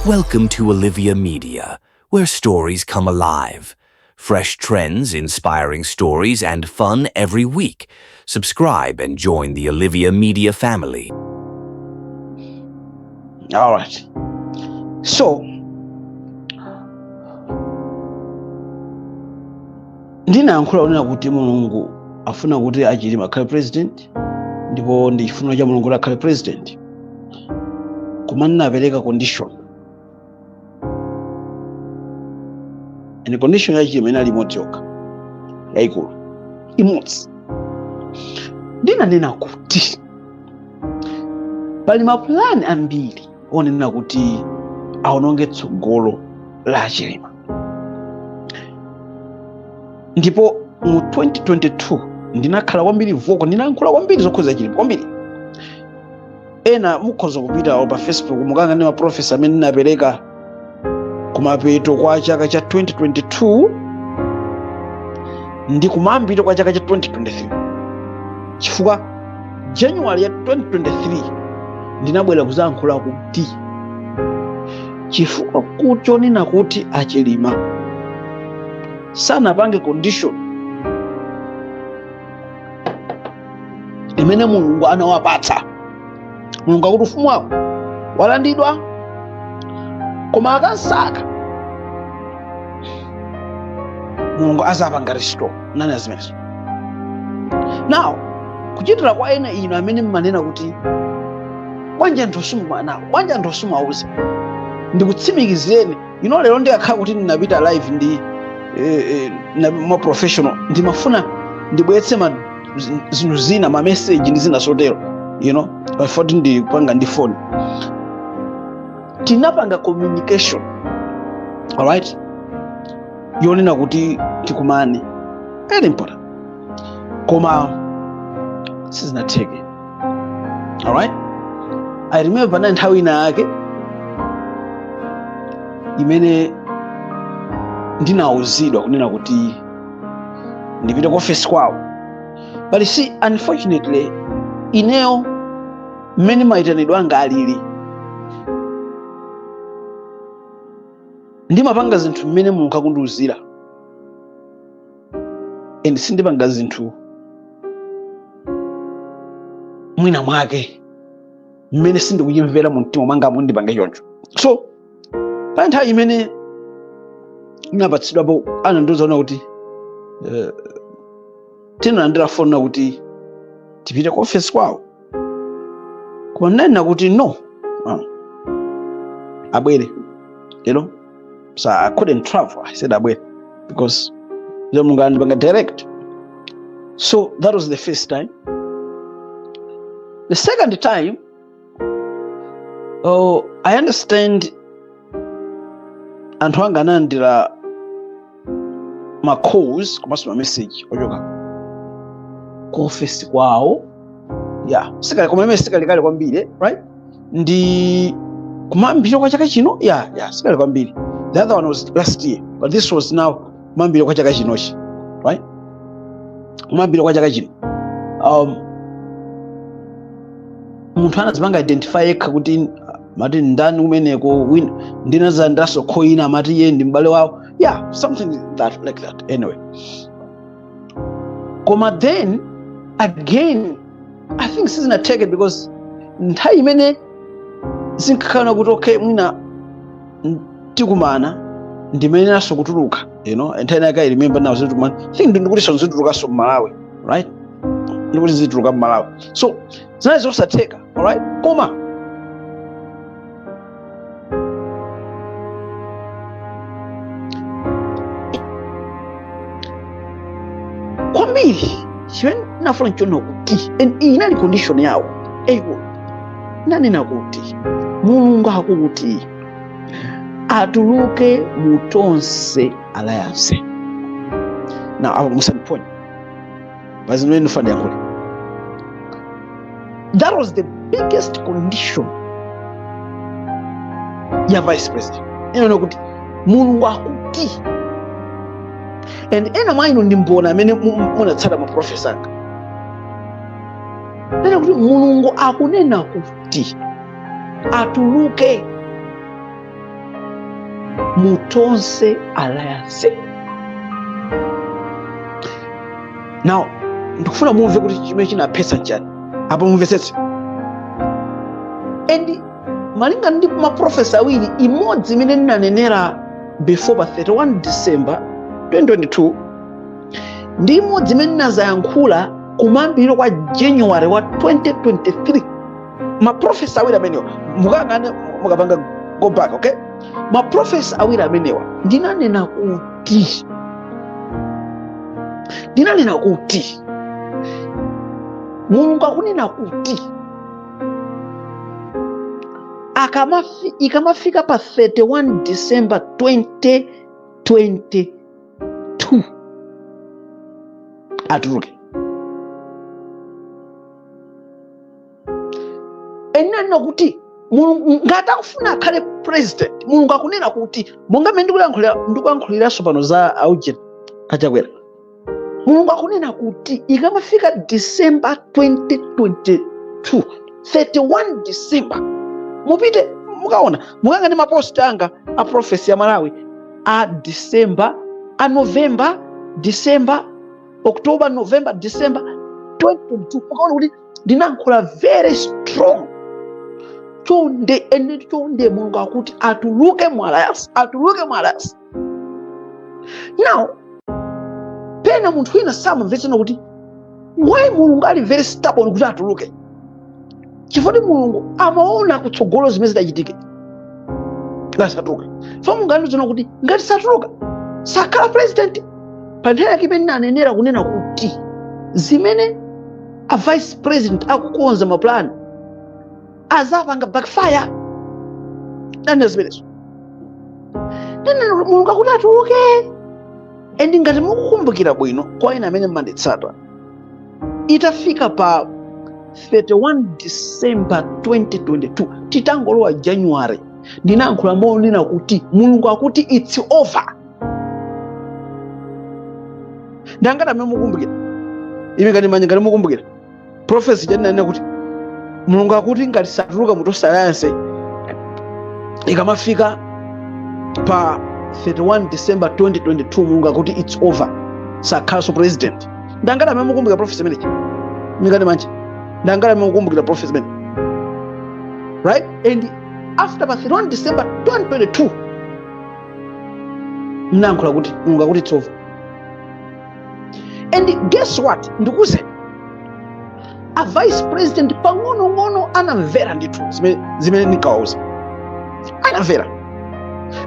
Welcome to Olivia Media, where stories come alive. Fresh trends, inspiring stories, and fun every week. Subscribe and join the Olivia Media family. All right. So, ndinayankhula kunena kuti Mulungu afuna kuti Achilima akhale president, ndipo ndi chifuniro cha Mulungu kuti akhale president. Koma ndinapereka condition. And condition ya Achilima inali imodzi yokha. Yayikulu. Imodzi. Ndinanena kuti pali mapulani ambiri onena kuti awononge tsogolo la Achilima. Ndipo mu 2022 ndinakhala kwambiri voko, ndinayankhula kwambiri zokhuza Achilima kwambiri. Ena mukhoza kupita pa Facebook mukanga ndi maprofesa amene ndinapereka kumapeto kwa chaka cha 2022 ndi kumayambiro kwa chaka cha 2023. Chifukwa January ya 2023 ndinabwera kuzayankhula kuti chifukwa kuchonena kuti Achilima sanapange condition imene Mulungu anawapatsa. Mulungu akuti ufumu wako walandidwa, koma akasaka Mulungu azapanga restore. Nani azimenezo? Now, kuchitira kwa ena ino amene mmanena kuti bwanji anthu osuma nawo, bwanji anthu osuma auze, ndikutsimikizireni lero ndiyakhala kuti ndinapita live ndi ma professional, ndimafuna ndibweretse zinthu zina, ma message ndi zina zotero, before ndipanga ndi phone. Tinapanga communication, all right, yonena kuti tikumane, very important, koma sizinatheke. All right, I remember na nthawi inayake imene ndinauzidwa kunena kuti ndipite ku office kwawo, but see, unfortunately ineyo mmene maitanidwa anga alili ndimapanga zinthu mmene Mulungu akundiuzira, and sindipanga zinthu mwina mwake mmene sindikuyimvera mu mtima mwanga mundipange choncho. So pa nthawi imene ndinapatsidwapo anandiuza kuti tinalandira foni kuti tipite ku office kwawo, koma ndinanena kuti no, abwere, so I couldn't travel. I said abwere because Mulungu andipanga direct. So that was the first time. The second time, I understand anthu anga anandira ma calls komanso ma message ochoka ku office kwawo, sikale koma imene sikale kale kwambiri, right, ndi kumambiro kwa chaka chino, sikale kwambiri. The other one was last year, but this was now kumambiro kwa chaka chinochi, right, kumambiro kwa chaka chino. Munthu anazipanga identify yekha kuti mati ndani umeneko ndinazandaso khoina mati ye ndi mbale wawo, something like that. Anyway, koma then again I think sizinateke because nthawi imene zinkakhala kuti okay mwina tikumana ndimene naso kutuluka, nthawi inayake I remember now zitumana, I think ndikuti zitulukaso m'Malawi, right, ndikuti zituluka m'Malawi, so zinali zosateka. All right, koma kwambiri chimene nafuna nchono kuti iyi inali condition yawo. Nanena kuti Mulungu akuti atuluke mutonse alliance. Now I will say point, but nifanya yakule. That was the biggest condition ya vice president. Kuti Mulungu akuti, and ena maino ndimbona amene munatsata ma professor anga, nena kuti Mulungu akunena kuti atuluke mutonse alliance. Now ndikufuna mumve kuti chimene chinaphetsa chani apo mumvetsetse. And malinga ndi maprofesa awiri, imodzi imene ndinanenera before pa 31 December 2022 ndi imodzi imene ndinazayankhula kumayambiriro kwa January wa 2023. Maprofesa awiri amenewa mukangane mukapanga go back, okay? Maprofesa awiri amenewa ndinanena kuti Mulungu akunena kuti ikamafika pa 31 December 2022 atuluke. Enana kuti Mulungu ngati akufuna akhale president, Mulungu akunena kuti monga mmene ndikuyankhuliraso pano za Augen achakwera. Mulungu akunena kuti ikamafika December 2022, 31 December, mupite mukaona mukanga ndi mapost anga a prophecy ya Malawi a December, a November, December, October, November, December 2022. Mukaona kuti ndinayankhula very strong. Chonde Mulungu akuti atuluke mu alliance. Now pena munthu wina samamvetsera kuti why Mulungu ali very stubborn kuti atuluke. Chifukwa Mulungu amaona kutsogolo zimene zidachitike ngasatuluka. Mulungu anazona kuti ngati satuluka sakhala president. Pa nthawi yake imene nanenera kunena kuti zimene a vice president akukonza maplan azapanga backfire. Nani zimenezo? Mulungu akuti atuluke. And ngati mukukumbukira bwino kwa ina amene mmanditsata, itafika pa 31 December 2022 titangolowa January ndinayankhula monena kuti Mulungu akuti it's over. Ndangati amene mukumbukira ime ngati manje ngati mukumbukira prophecy janena kuti Mulungu akuti ngati satuluka mutonse alliance ikamafika pa 31 December 2022 Mulungu akuti it's over, sakhalanso president. Ndangati amene mukumbukira prophecy imeneyi ngati manje ndangati amene mukumbukira prophecy imeneyi, right? And after 31 December 2022 mnayankhula kuti Mulungu akuti it's over. And guess what? Ndikuze a vice president pang'ono anamvera ndithu zimene nikauza. Anamvera.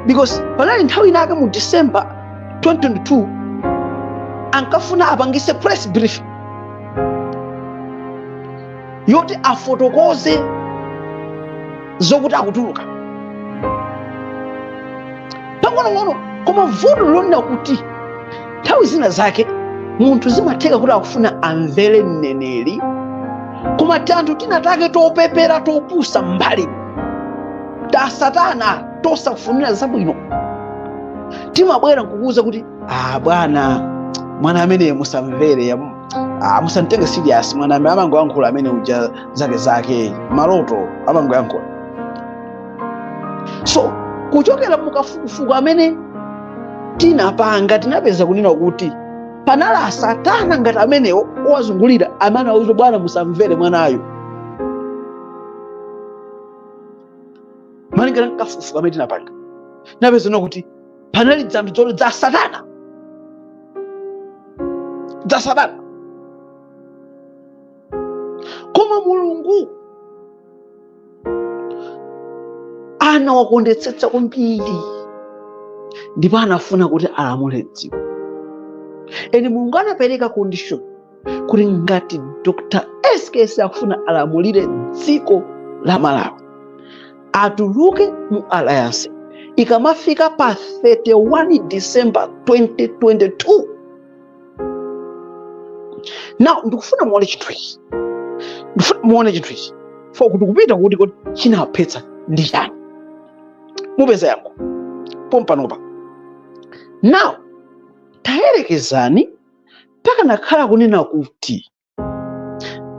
Because panali nthawi inake mu December 2022 ankafuna apangise press briefing yoti afotokoze zokuti akutuluka. Pang'ono koma vuto lonena kuti nthawi zina zake munthu zimatheka kuti akufuna amvere mneneri koma tanthu tinatake topepera topusa mbali ta Satana tosafunira zabwino timabwera nkukuza kuti bwana mwana amene musamvere, musantenge serious, mwana amene amangoyankhula amene uja zake maloto amangoyankhula. So kuchokera mukafukufuku amene tinapanga tinapeza kunena kuti panala Satana ngati amenewo owazungulira amene auza bwana musamvere mwanayo. Malingana nkafukufuku amene tinapanga napeza kuti panali dzanthu za Satana. Koma Mulungu anawakondetsetsa kwambiri ndipo anafuna kuti alamule dziko. Eni Mulungu anapereka condition kuti ngati Dr. SKS akufuna alamulire dziko la Malawi atuluke mu alliance ikamafika pa 31 December 2022. Now ndikufuna muone chinthu ichi. For kuti kupita kuti chinaphetsa ndi chani. Mupeza yangu pompanopa. Now tayerekezani pakanakhala kunena kuti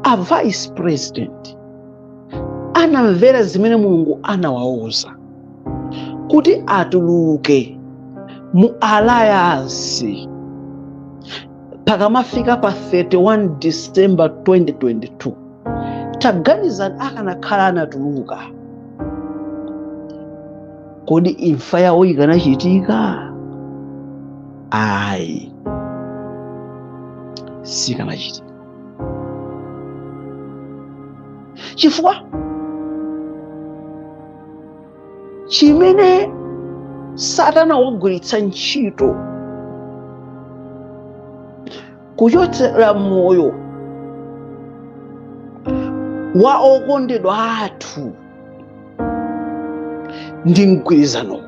a vice president anamvera zimene Mulungu anawauza kuti atuluke mu alliance pakamafika pa 31 December 2022. Taganizani akanakhala anatuluka, kodi imfa yawo ikanachitika? Ayi, sikanachitika. Chifukwa chimene Satana wagwiritsa ntchito kuchotsera moyo wa okondedwa athu ndi mgwirizano.